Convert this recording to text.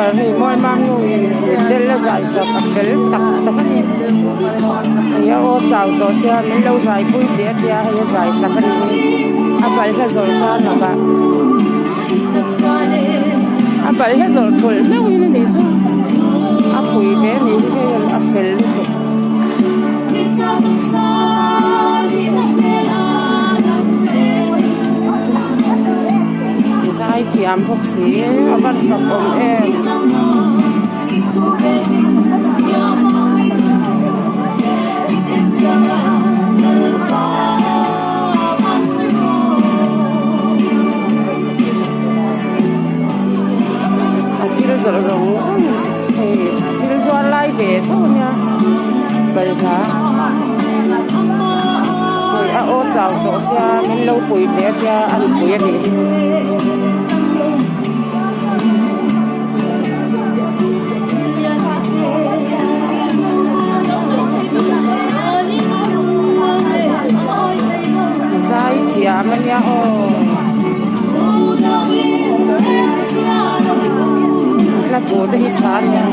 giờ thì mọi mang người đến là giải sập cái tắc tắc này ya ô chào đó xe mình lâu dài bụi địa địa hay giải sập cái này abal cái rồi cả nó cả abal cái rồi thôi mấy người này chứ bụi về này cái apel sai thì am học sĩ aban phật om em thì rồi thì rồi lại về thôi nha vậy cả rồi ô chào tổ xe mình lâu bụi để ra ăn bụi đi sai thì mình ya ô là thủ thì phá nha